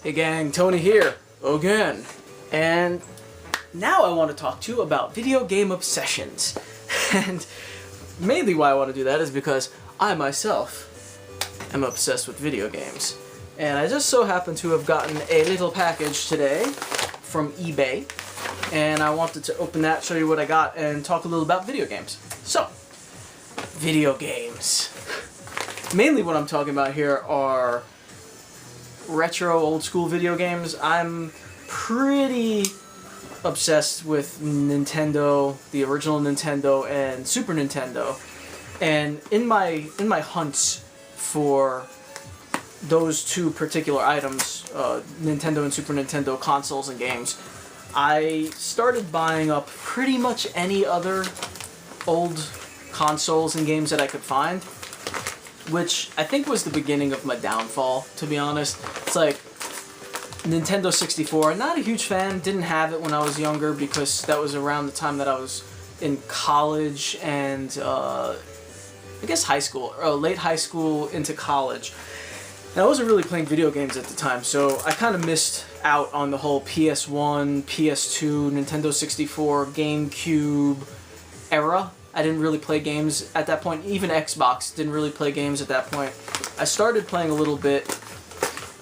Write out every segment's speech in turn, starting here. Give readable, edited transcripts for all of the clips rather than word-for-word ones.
Hey gang, Tony here, again. And now I want to talk to you about video game obsessions. And mainly why I want to do that is because I myself am obsessed with video games. And I just so happen to have gotten a little package today from eBay. And I wanted to open that, show you what I got, and talk a little about video games. So, video games. Mainly what I'm talking about here are retro, old school video games. I'm pretty obsessed with Nintendo, the original Nintendo, and Super Nintendo. And in my hunts for those two particular items, Nintendo and Super Nintendo consoles and games, I started buying up pretty much any other old consoles and games that I could find, which I think was the beginning of my downfall, to be honest. It's like Nintendo 64, not a huge fan, didn't have it when I was younger because that was around the time that I was in college and I guess high school, or late high school into college. And I wasn't really playing video games at the time, so I kind of missed out on the whole PS1, PS2, Nintendo 64, GameCube era. I didn't really play games at that point. Even Xbox didn't really play games at that point. I started playing a little bit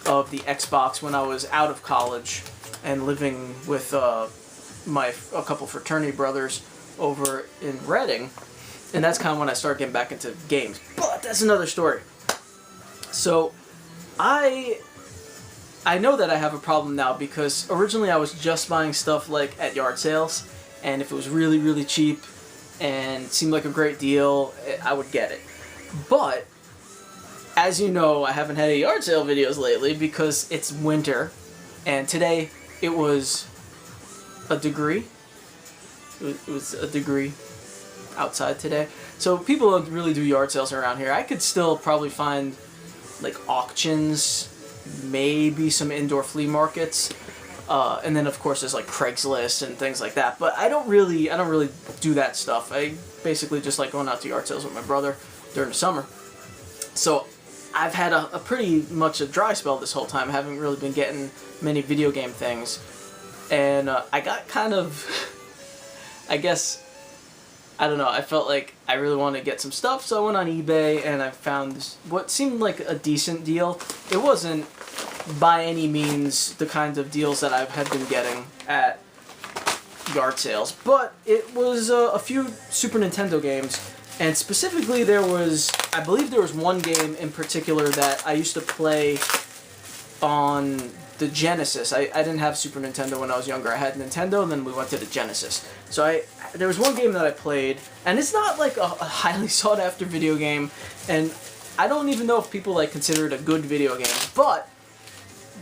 of the Xbox when I was out of college and living with a couple fraternity brothers over in Reading. And that's kind of when I started getting back into games. But that's another story. So I know that I have a problem now because originally I was just buying stuff like at yard sales, and if it was really, really cheap and seemed like a great deal, I would get it. But as you know, I haven't had any yard sale videos lately because it's winter, and today it was a degree. It was a degree outside today. So people don't really do yard sales around here. I could still probably find like auctions, maybe some indoor flea markets, and then of course there's like Craigslist and things like that. But I don't really do that stuff. I basically just like going out to yard sales with my brother during the summer. So I've had a pretty much a dry spell this whole time. I haven't really been getting many video game things, and I got kind of, I guess, I don't know, I felt like I really wanted to get some stuff, so I went on eBay and I found what seemed like a decent deal. It wasn't by any means the kind of deals that I had been getting at yard sales, but it was a few Super Nintendo games, and specifically I believe there was one game in particular that I used to play on the Genesis. I didn't have Super Nintendo when I was younger. I had Nintendo, and then we went to the Genesis. So there was one game that I played, and it's not like a highly sought after video game, and I don't even know if people like consider it a good video game, but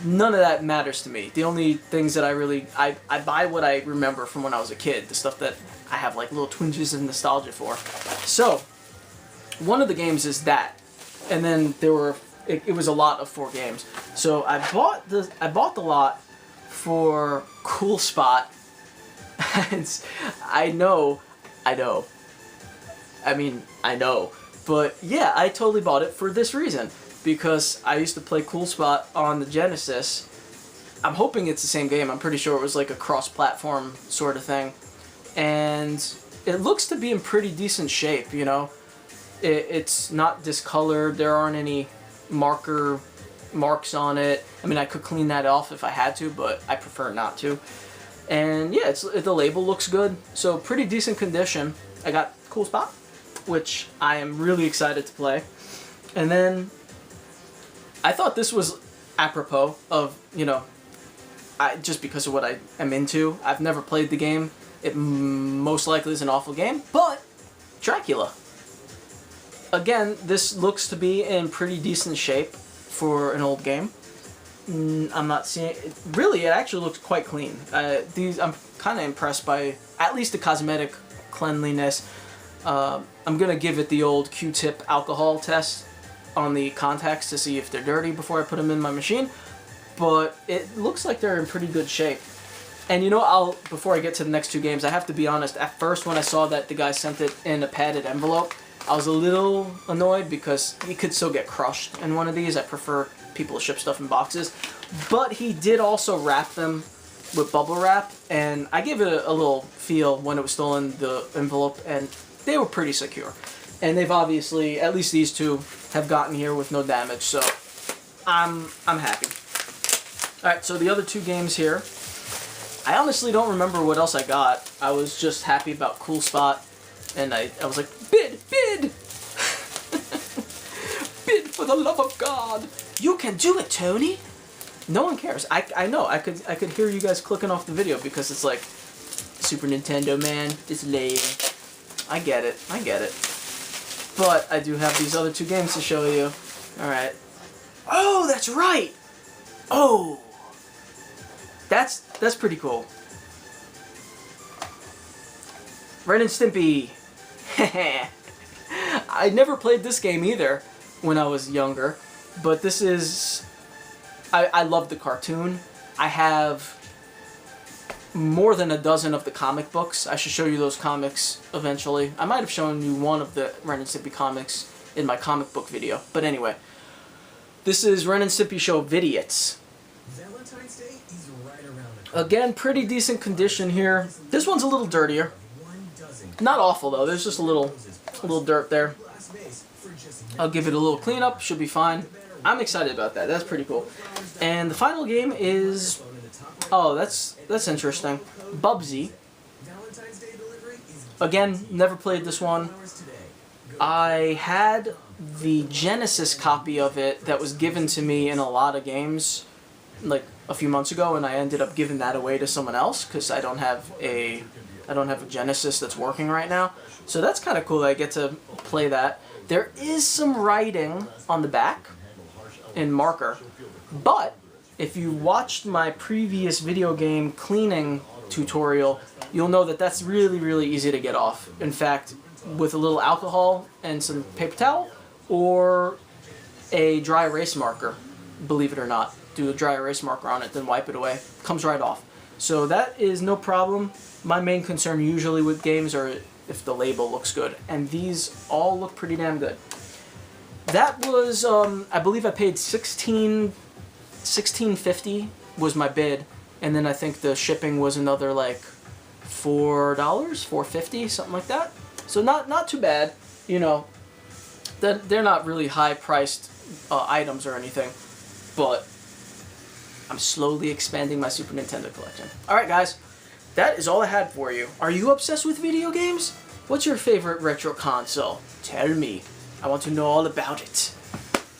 none of that matters to me. The only things that I buy what I remember from when I was a kid, the stuff that I have like little twinges of nostalgia for. So one of the games is that, and then it was a lot of 4 games. So I bought the lot for Cool Spot. And I know. But yeah, I totally bought it for this reason. Because I used to play Cool Spot on the Genesis. I'm hoping it's the same game. I'm pretty sure it was like a cross-platform sort of thing. And it looks to be in pretty decent shape, you know. It's not discolored. There aren't any marks on it. I mean, I could clean that off if I had to, but I prefer not to. And yeah, the label looks good, so pretty decent condition. I got Cool Spot, which I am really excited to play. And then I thought this was apropos of, you know, just because of what I am into. I've never played the game. It most likely is an awful game, but Dracula. Again, this looks to be in pretty decent shape for an old game. I'm not seeing it. Really, it actually looks quite clean. I'm kind of impressed by at least the cosmetic cleanliness. I'm gonna give it the old Q-tip alcohol test on the contacts to see if they're dirty before I put them in my machine, but it looks like they're in pretty good shape. And you know, before I get to the next 2 games, I have to be honest, at first when I saw that the guy sent it in a padded envelope, I was a little annoyed because you could still get crushed in one of these. I prefer people to ship stuff in boxes. but he did also wrap them with bubble wrap, and I gave it a little feel when it was still in the envelope, and they were pretty secure. And they've obviously, at least these two, have gotten here with no damage, so I'm happy. Alright, so the other two games here, I honestly don't remember what else I got. I was just happy about Cool Spot, and I was like, bid! Bid for the love of God! You can do it, Tony! No one cares. I know, I could hear you guys clicking off the video because it's like, Super Nintendo, man, it's lame. I get it. But I do have these other two games to show you. Alright. Oh, that's right! Oh! That's pretty cool. Ren and Stimpy. I never played this game either when I was younger, but this is... I love the cartoon. I have more than a dozen of the comic books. I should show you those comics eventually. I might have shown you one of the Ren and Stimpy comics in my comic book video. But anyway, this is Ren and Stimpy Show Vidiots. Valentine's Day is right around the corner. Again, pretty decent condition here. This one's a little dirtier. Not awful though. There's just a little dirt there. I'll give it a little cleanup. Should be fine. I'm excited about that. That's pretty cool. And the final game is... Oh, that's interesting. Bubsy. Again, never played this one. I had the Genesis copy of it that was given to me in a lot of games like a few months ago, and I ended up giving that away to someone else because I don't have a Genesis that's working right now. So that's kind of cool. I get to play that. There is some writing on the back in marker, but if you watched my previous video game cleaning tutorial, you'll know that that's really, really easy to get off. In fact, with a little alcohol and some paper towel, or a dry erase marker, believe it or not. Do a dry erase marker on it, then wipe it away. Comes right off. So that is no problem. My main concern usually with games are if the label looks good, and these all look pretty damn good. That was, I believe I paid $16.50 was my bid, and then I think the shipping was another like $4, $4.50, something like that. So not too bad, you know. They're not really high-priced items or anything, but I'm slowly expanding my Super Nintendo collection. All right, guys, that is all I had for you. Are you obsessed with video games? What's your favorite retro console? Tell me. I want to know all about it.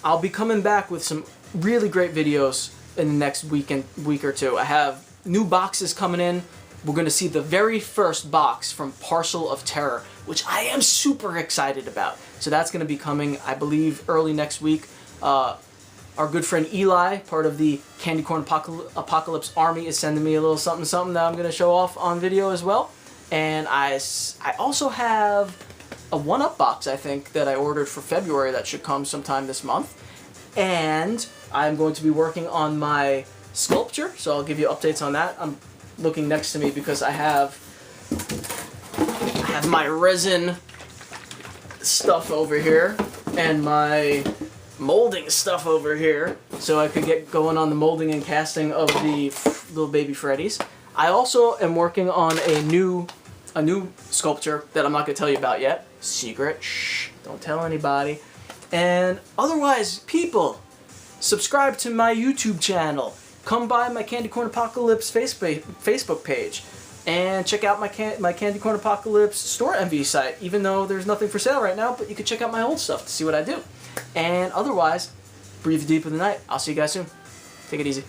I'll be coming back with some really great videos in the next week or two. I have new boxes coming in. We're going to see the very first box from Parcel of Terror, which I am super excited about. So that's going to be coming, I believe, early next week. Our good friend Eli, part of the Candy Corn Apocalypse Army, is sending me a little something that I'm going to show off on video as well. And I also have a 1-Up box, I think, that I ordered for February that should come sometime this month. And I'm going to be working on my sculpture, so I'll give you updates on that. I'm looking next to me because I have my resin stuff over here and my molding stuff over here, so I could get going on the molding and casting of the little baby Freddies. I also am working on a new sculpture that I'm not going to tell you about yet. Secret. Shh. Don't tell anybody. And otherwise, people, subscribe to my YouTube channel. Come by my Candy Corn Apocalypse Facebook page. And check out my Candy Corn Apocalypse Store MV site, even though there's nothing for sale right now, but you can check out my old stuff to see what I do. And otherwise, breathe deep in the night. I'll see you guys soon. Take it easy.